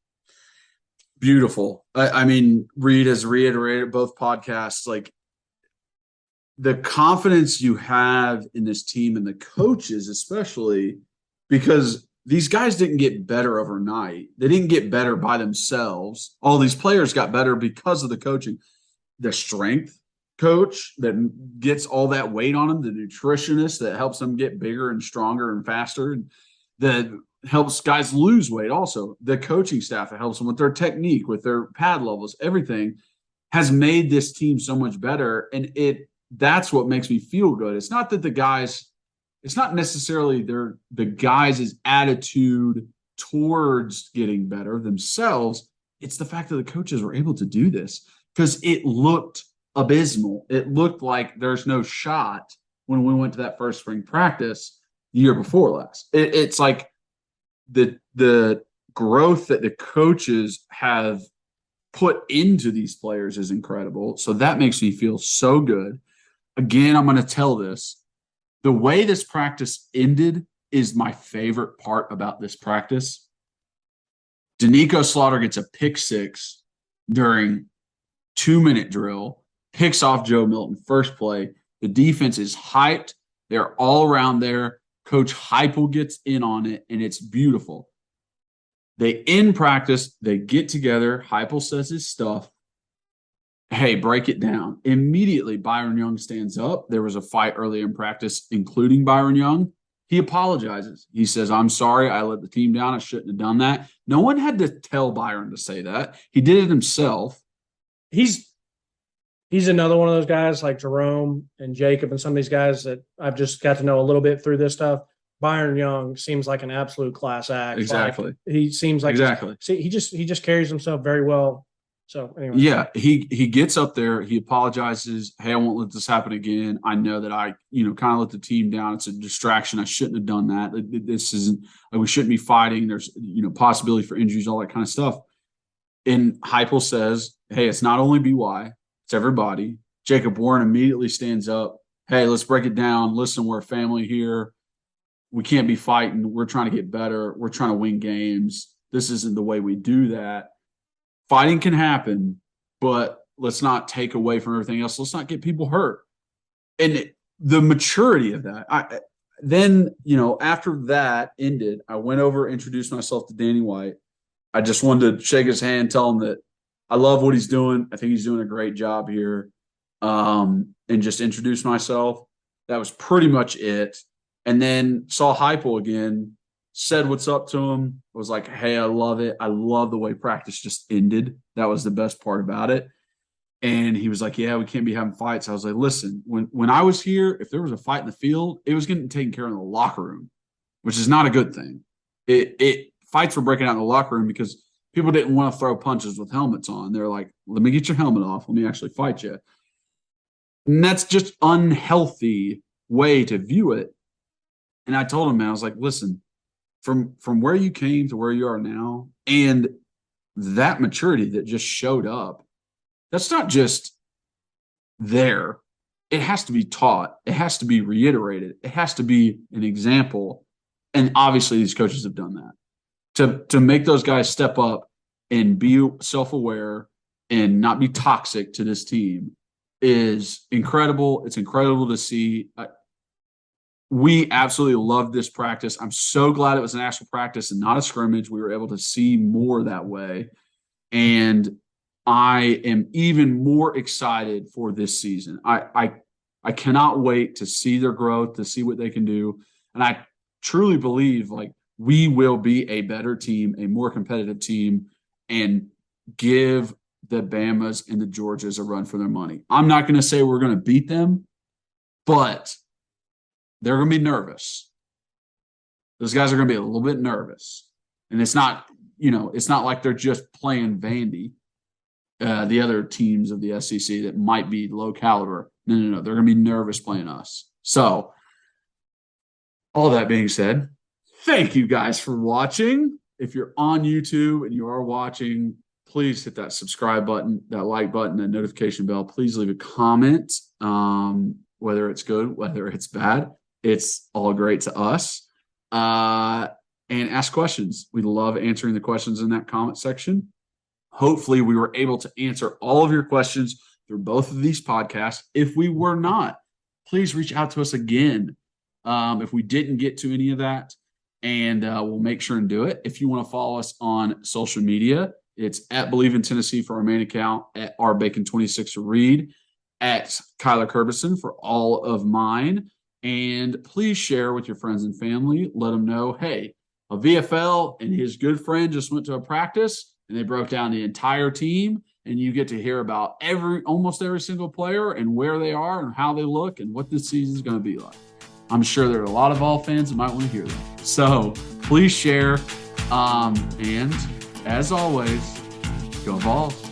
Beautiful. I mean, Reed has reiterated both podcasts, like the confidence you have in this team and the coaches, especially because these guys didn't get better overnight. They didn't get better by themselves. All these players got better because of the coaching. The strength coach that gets all that weight on them, the nutritionist that helps them get bigger and stronger and faster, and that helps guys lose weight also. The coaching staff that helps them with their technique, with their pad levels, everything has made this team so much better. And that's what makes me feel good. It's not that it's not necessarily the guys' attitude towards getting better themselves. It's the fact that the coaches were able to do this because it looked abysmal. It looked like there's no shot when we went to that first spring practice the year before last. It's like the growth that the coaches have put into these players is incredible. So that makes me feel so good. Again, I'm going to tell this. The way this practice ended is my favorite part about this practice. Danico Slaughter gets a pick six during 2-minute drill. Picks off Joe Milton first play. The defense is hyped. They're all around there. Coach Heupel gets in on it, and it's beautiful. They end practice. They get together. Heupel says his stuff. Hey, break it down. Immediately, Byron Young stands up. There was a fight early in practice, including Byron Young. He apologizes. He says, I'm sorry. I let the team down. I shouldn't have done that. No one had to tell Byron to say that. He did it himself. He's another one of those guys like Jerome and Jacob and some of these guys that I've just got to know a little bit through this stuff. Byron Young seems like an absolute class act. Exactly. Like, he seems like he just carries himself very well. So anyway. Yeah, he gets up there, he apologizes. Hey, I won't let this happen again. I know that I, kind of let the team down. It's a distraction. I shouldn't have done that. This isn't like we shouldn't be fighting. There's possibility for injuries, all that kind of stuff. And Heupel says, hey, it's not only BY, it's everybody. Jacob Warren immediately stands up. Hey, let's break it down. Listen, we're a family here. We can't be fighting. We're trying to get better. We're trying to win games. This isn't the way we do that. Fighting can happen, but let's not take away from everything else. Let's not get people hurt. And the maturity of that. Then, after that ended, I went over, introduced myself to Danny White. I just wanted to shake his hand, tell him that I love what he's doing. I think he's doing a great job here. And just introduce myself. That was pretty much it. And then saw Heupel again, said what's up to him, was like, hey, I love it. I love the way practice just ended. That was the best part about it. And he was like, yeah, we can't be having fights. I was like, listen, when I was here, if there was a fight in the field, it was getting taken care of in the locker room, which is not a good thing. Fights were breaking out in the locker room because people didn't want to throw punches with helmets on. They're like, let me get your helmet off. Let me actually fight you. And that's just unhealthy way to view it. And I told him, man, I was like, listen, from where you came to where you are now and that maturity that just showed up, that's not just there. It has to be taught. It has to be reiterated. It has to be an example. And obviously these coaches have done that. To make those guys step up and be self-aware and not be toxic to this team is incredible. It's incredible to see. We absolutely love this practice. I'm so glad it was an actual practice and not a scrimmage. We were able to see more that way. And I am even more excited for this season. I cannot wait to see their growth, to see what they can do. And I truly believe we will be a better team, a more competitive team, and give the Bamas and the Georgias a run for their money. I'm not going to say we're going to beat them, but they're going to be nervous. Those guys are going to be a little bit nervous. And it's not, it's not like they're just playing Vandy, the other teams of the SEC that might be low caliber. No. They're going to be nervous playing us. So, all that being said, thank you guys for watching. If you're on YouTube and you are watching, please hit that subscribe button, that like button, that notification bell. Please leave a comment, whether it's good, whether it's bad. It's all great to us. And ask questions. We love answering the questions in that comment section. Hopefully, we were able to answer all of your questions through both of these podcasts. If we were not, please reach out to us again if we didn't get to any of that, and we'll make sure and do it. If you want to follow us on social media, it's at Believe in Tennessee for our main account, at rbacon26 to read, at Kyler Curbison for all of mine. And please share with your friends and family. Let them know, hey, a VFL and his good friend just went to a practice and they broke down the entire team, and you get to hear about almost every single player and where they are and how they look and what this season is going to be like. I'm sure there are a lot of Vol fans that might want to hear that. So please share. And as always, go Vols.